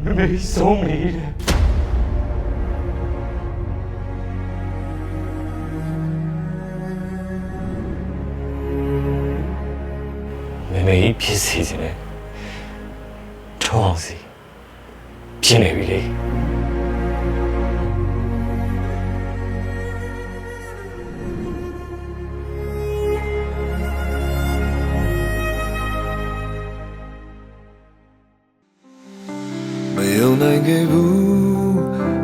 没送你的。妹妹ဖြစ်စီခြင်းနဲ့ထုံးအောင်စီဖြစ်နေပြီလေမယုံနိုင်ခဲ့ဘူး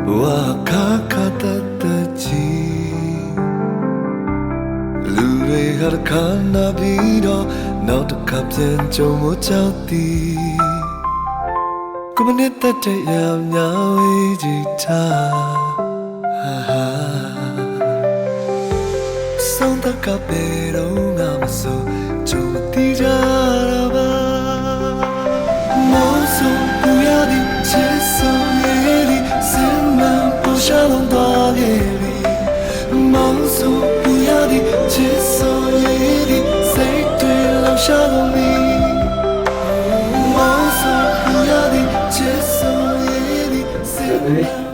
ဘဝခါခါတတ်တကြီးလူတွေကခန္ဓာပြီးတော့နောက်တစ်ခါပြန်ကြုံမကြောက်သည်ကိုမနဲ့တတ်တဲ့ရမြောင်ရေးကြည့်ထားဟာဆုံးတကပဲတော့ငါမဆိုကြုံမတိကြတော့ပါမောဆို不要你接受夜里深蓝不下龙多夜里梦说不要你接受夜里谁对留下了你梦说不要你接受夜里深蓝